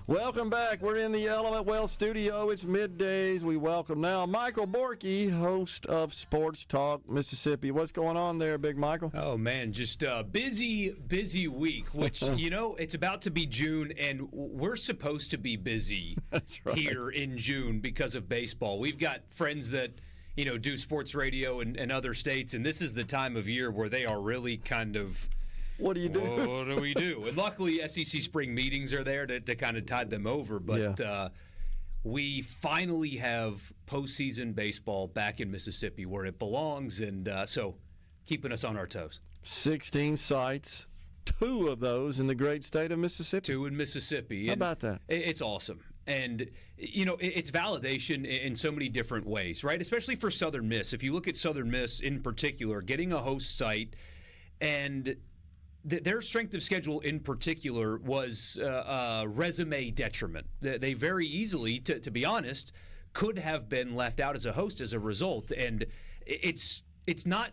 Welcome back. We're in the Element Wealth studio. It's middays. We welcome now Michael Borkey, host of Sports Talk Mississippi. What's going on there, Big Michael? Oh, man, just a busy week, which, it's about to be June, and we're supposed to be busy here in June because of baseball. We've got friends that, do sports radio in other states, and this is the time of year where they are really kind of... What do you do? What do we do? And luckily, SEC spring meetings are there to kind of tide them over. But we finally have postseason baseball back in Mississippi where it belongs, and so keeping us on our toes. 16 sites, 2 of those in the great state of Mississippi. 2 in Mississippi. How about that? It's awesome. And, it's validation in so many different ways, right? Especially for Southern Miss. If you look at Southern Miss in particular, getting a host site and... Their strength of schedule in particular was a resume detriment. They very easily, to be honest, could have been left out as a host as a result. And it's not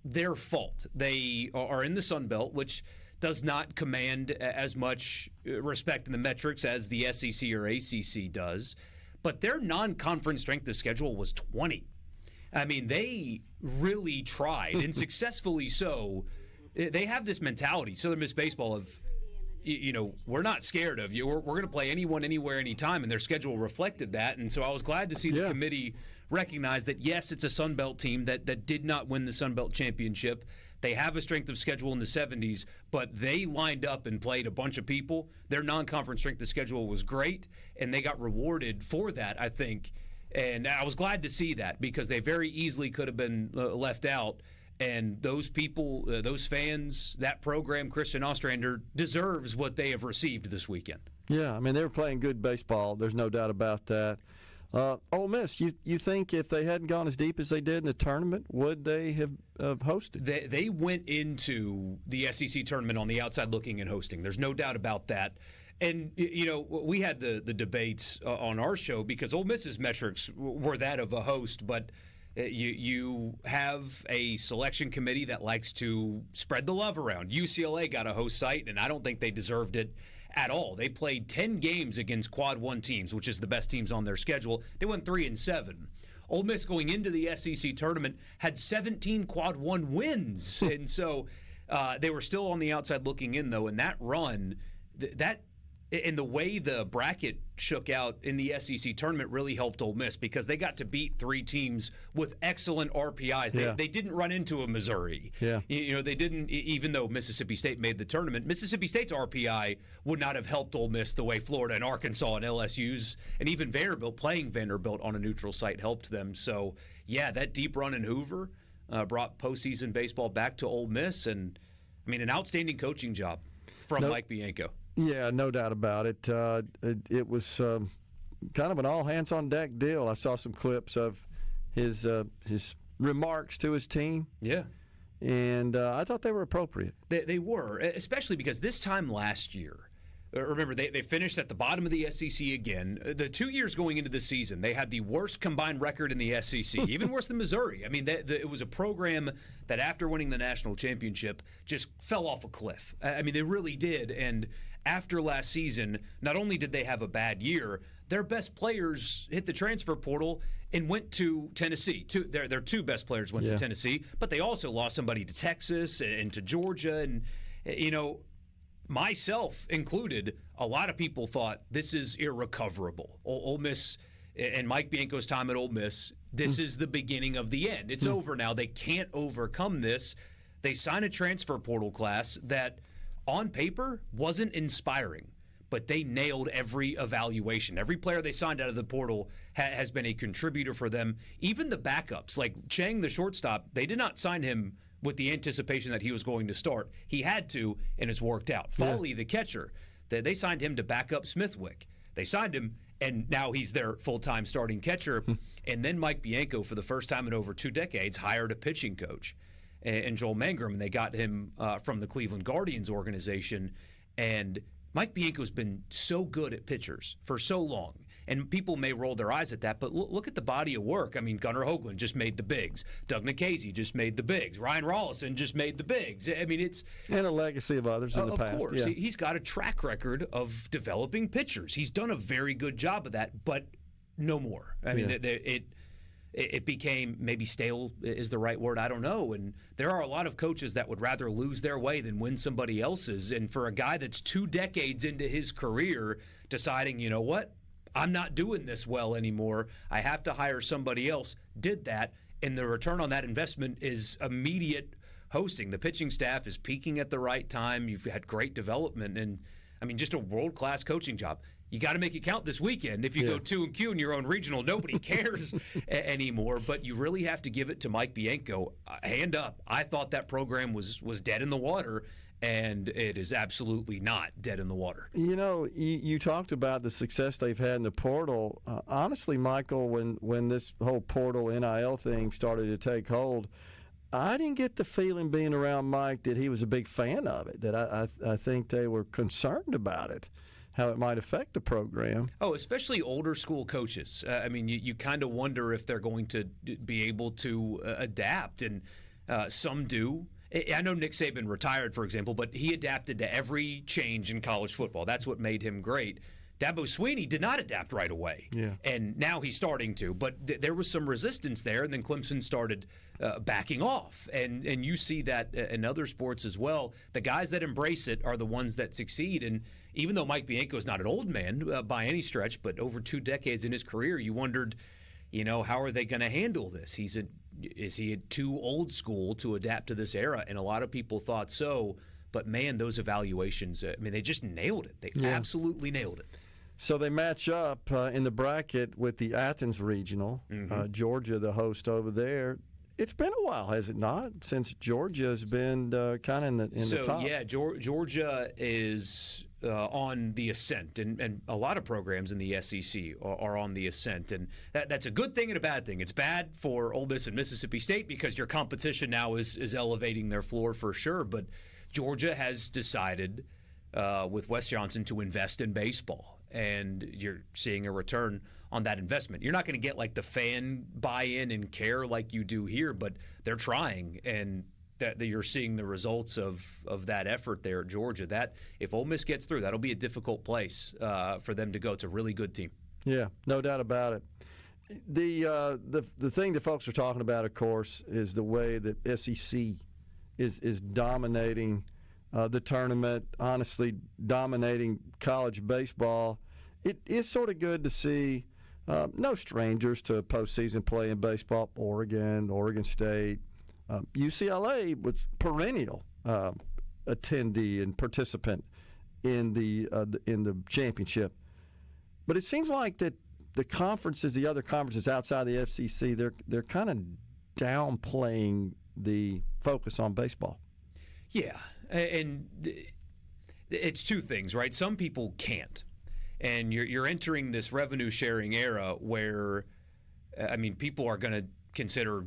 their fault. They are in the Sun Belt, which does not command as much respect in the metrics as the SEC or ACC does. But their non-conference strength of schedule was 20. I mean, they really tried, and successfully so. They have this mentality, Southern Miss baseball, of, we're not scared of you. We're going to play anyone, anywhere, anytime, and their schedule reflected that. And so I was glad to see the committee recognize that, yes, it's a Sun Belt team that did not win the Sun Belt championship. They have a strength of schedule in the 70s, but they lined up and played a bunch of people. Their non-conference strength of schedule was great, and they got rewarded for that, I think. And I was glad to see that because they very easily could have been left out. And those people, those fans, that program, Christian Ostrander, deserves what they have received this weekend. Yeah, I mean, they were playing good baseball. There's no doubt about that. Ole Miss, you think if they hadn't gone as deep as they did in the tournament, would they have hosted? They went into the SEC tournament on the outside looking and hosting. There's no doubt about that. And, we had the debates on our show because Ole Miss's metrics were that of a host, but... You have a selection committee that likes to spread the love around. UCLA got a host site, and I don't think they deserved it at all. They played 10 games against Quad 1 teams, which is the best teams on their schedule. They went 3-7. Ole Miss going into the SEC tournament had 17 Quad 1 wins, and so they were still on the outside looking in, though. And that run, and the way the bracket shook out in the SEC tournament really helped Ole Miss because they got to beat 3 teams with excellent RPIs. They didn't run into a Missouri. Yeah. They didn't, even though Mississippi State made the tournament. Mississippi State's RPI would not have helped Ole Miss the way Florida and Arkansas and LSU's and even Vanderbilt, playing Vanderbilt on a neutral site, helped them. So, yeah, that deep run in Hoover brought postseason baseball back to Ole Miss. And, an outstanding coaching job from Mike Bianco. Yeah, no doubt about it. It was kind of an all-hands-on-deck deal. I saw some clips of his remarks to his team. Yeah. And I thought they were appropriate. They were, especially because this time last year, remember, they finished at the bottom of the SEC again. The 2 years going into the season, they had the worst combined record in the SEC, even worse than Missouri. It was a program that after winning the national championship just fell off a cliff. They really did. And after last season, not only did they have a bad year, their best players hit the transfer portal and went to Tennessee. Their 2 best players went to Tennessee, but they also lost somebody to Texas and to Georgia. And, myself included, a lot of people thought this is irrecoverable. Ole Miss and Mike Bianco's time at Ole Miss, this is the beginning of the end. It's over now. They can't overcome this. They sign a transfer portal class that, on paper, wasn't inspiring, but they nailed every evaluation. Every player they signed out of the portal has been a contributor for them. Even the backups, like Chang, the shortstop, they did not sign him with the anticipation that he was going to start. He had to, and it's worked out. Foley, the catcher, they signed him to back up Smithwick. They signed him, and now he's their full-time starting catcher. And then Mike Bianco, for the first time in over 2 decades, hired a pitching coach, and Joel Mangrum, and they got him from the Cleveland Guardians organization. And Mike Bianco's been so good at pitchers for so long. And people may roll their eyes at that, but look at the body of work. I mean, Gunnar Hoagland just made the bigs. Doug Nikhazy just made the bigs. Ryan Rollison just made the bigs. I mean, it's... And a legacy of others in the past. Of course. Yeah. He's got a track record of developing pitchers. He's done a very good job of that, but no more. I mean, it became, maybe stale is the right word, I don't know. And there are a lot of coaches that would rather lose their way than win somebody else's. And for a guy that's 2 decades into his career deciding, you know what, I'm not doing this well anymore, I have to hire somebody else, did that. And the return on that investment is immediate hosting. The pitching staff is peaking at the right time. You've had great development. And, I mean, just a world-class coaching job. You got to make it count this weekend. If you go 2-Q in your own regional, nobody cares anymore. But you really have to give it to Mike Bianco. Hand up. I thought that program was dead in the water, and it is absolutely not dead in the water. You know, you talked about the success they've had in the portal. Honestly, Michael, when this whole portal NIL thing started to take hold, I didn't get the feeling being around Mike that he was a big fan of it, that I think they were concerned about it, how it might affect the program. Oh, especially older school coaches. I mean, you kind of wonder if they're going to be able to adapt, and some do. I know Nick Saban retired, for example, but he adapted to every change in college football. That's what made him great. Dabo Swinney did not adapt right away, and now he's starting to. But there was some resistance there, and then Clemson started backing off. And you see that in other sports as well. The guys that embrace it are the ones that succeed. And even though Mike Bianco is not an old man by any stretch, but over 2 decades in his career, you wondered, you know, how are they going to handle this? Is he too old school to adapt to this era? And a lot of people thought so. But, man, those evaluations, I mean, they just nailed it. They absolutely nailed it. So they match up in the bracket with the Athens Regional. Georgia, the host over there. It's been a while, has it not, since Georgia's been kind of in the top? Yeah, Georgia is on the ascent, and a lot of programs in the SEC are on the ascent, and that's a good thing and a bad thing. It's bad for Ole Miss and Mississippi State because your competition now is elevating their floor for sure, but Georgia has decided with Wes Johnson to invest in baseball. And you're seeing a return on that investment. You're not going to get like the fan buy-in and care like you do here, but they're trying, and that you're seeing the results of that effort there at Georgia. That if Ole Miss gets through, that'll be a difficult place for them to go. It's a really good team. Yeah, no doubt about it. The thing that folks are talking about, of course, is the way that SEC is dominating the tournament, honestly dominating college baseball. It is sort of good to see no strangers to postseason play in baseball. Oregon State, UCLA was perennial attendee and participant in the championship. But it seems like that the other conferences outside the FCC, they're kind of downplaying the focus on baseball. Yeah, and it's 2 things, right? Some people can't, and you're entering this revenue-sharing era where, I mean, people are going to consider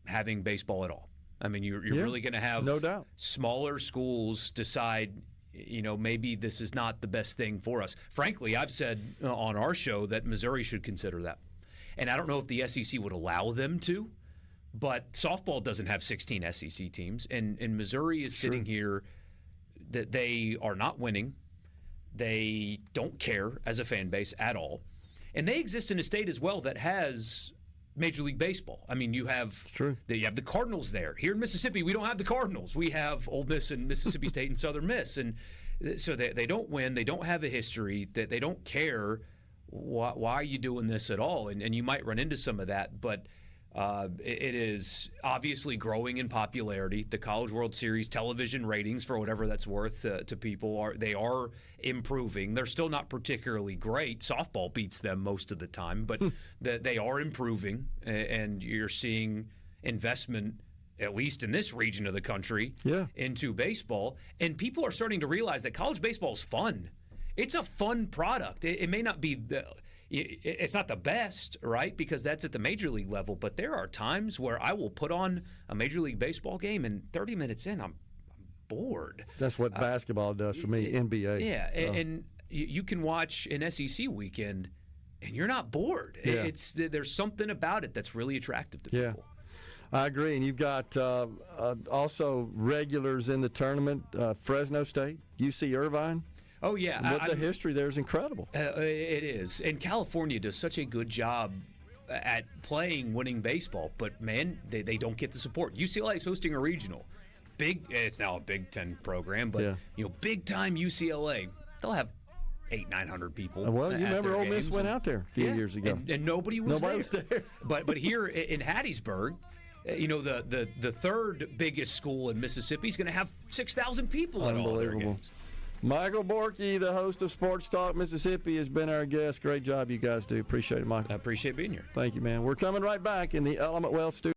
having baseball at all. I mean, you're really going to have no doubt smaller schools decide, you know, maybe this is not the best thing for us. Frankly, I've said on our show that Missouri should consider that, and I don't know if the SEC would allow them to. But softball doesn't have 16 SEC teams, and Missouri is sitting here that they are not winning. They don't care as a fan base at all. And they exist in a state as well that has Major League Baseball. I mean, you have the Cardinals there. Here in Mississippi, we don't have the Cardinals. We have Ole Miss and Mississippi State and Southern Miss. And so they don't win. They don't have a history. They don't care. Why are you doing this at all? And you might run into some of that, but it is obviously growing in popularity. The College World Series television ratings, for whatever that's worth to people, are improving. They're still not particularly great. Softball beats them most of the time, but they are improving, and you're seeing investment, at least in this region of the country, into baseball. And people are starting to realize that college baseball is fun. It's a fun product. It may not be it's not the best, right? Because that's at the major league level. But there are times where I will put on a Major League Baseball game, and 30 minutes in, I'm bored. That's what basketball does for me, NBA. Yeah, so. And you can watch an SEC weekend, and you're not bored. Yeah. There's something about it that's really attractive to Yeah. people. I agree, and you've got also regulars in the tournament, Fresno State, UC Irvine. Oh, yeah. The history there is incredible. It is. And California does such a good job at playing winning baseball, but, man, they don't get the support. UCLA is hosting a regional. It's now a Big Ten program, but, big-time UCLA, they'll have 800-900 people. Well, you remember Ole Miss went out there a few years ago. And nobody was there. But here in Hattiesburg, the third biggest school in Mississippi is going to have 6,000 people at all their games. Michael Borkey, the host of Sports Talk Mississippi, has been our guest. Great job you guys do. Appreciate it, Michael. I appreciate being here. Thank you, man. We're coming right back in the Element Wealth studio.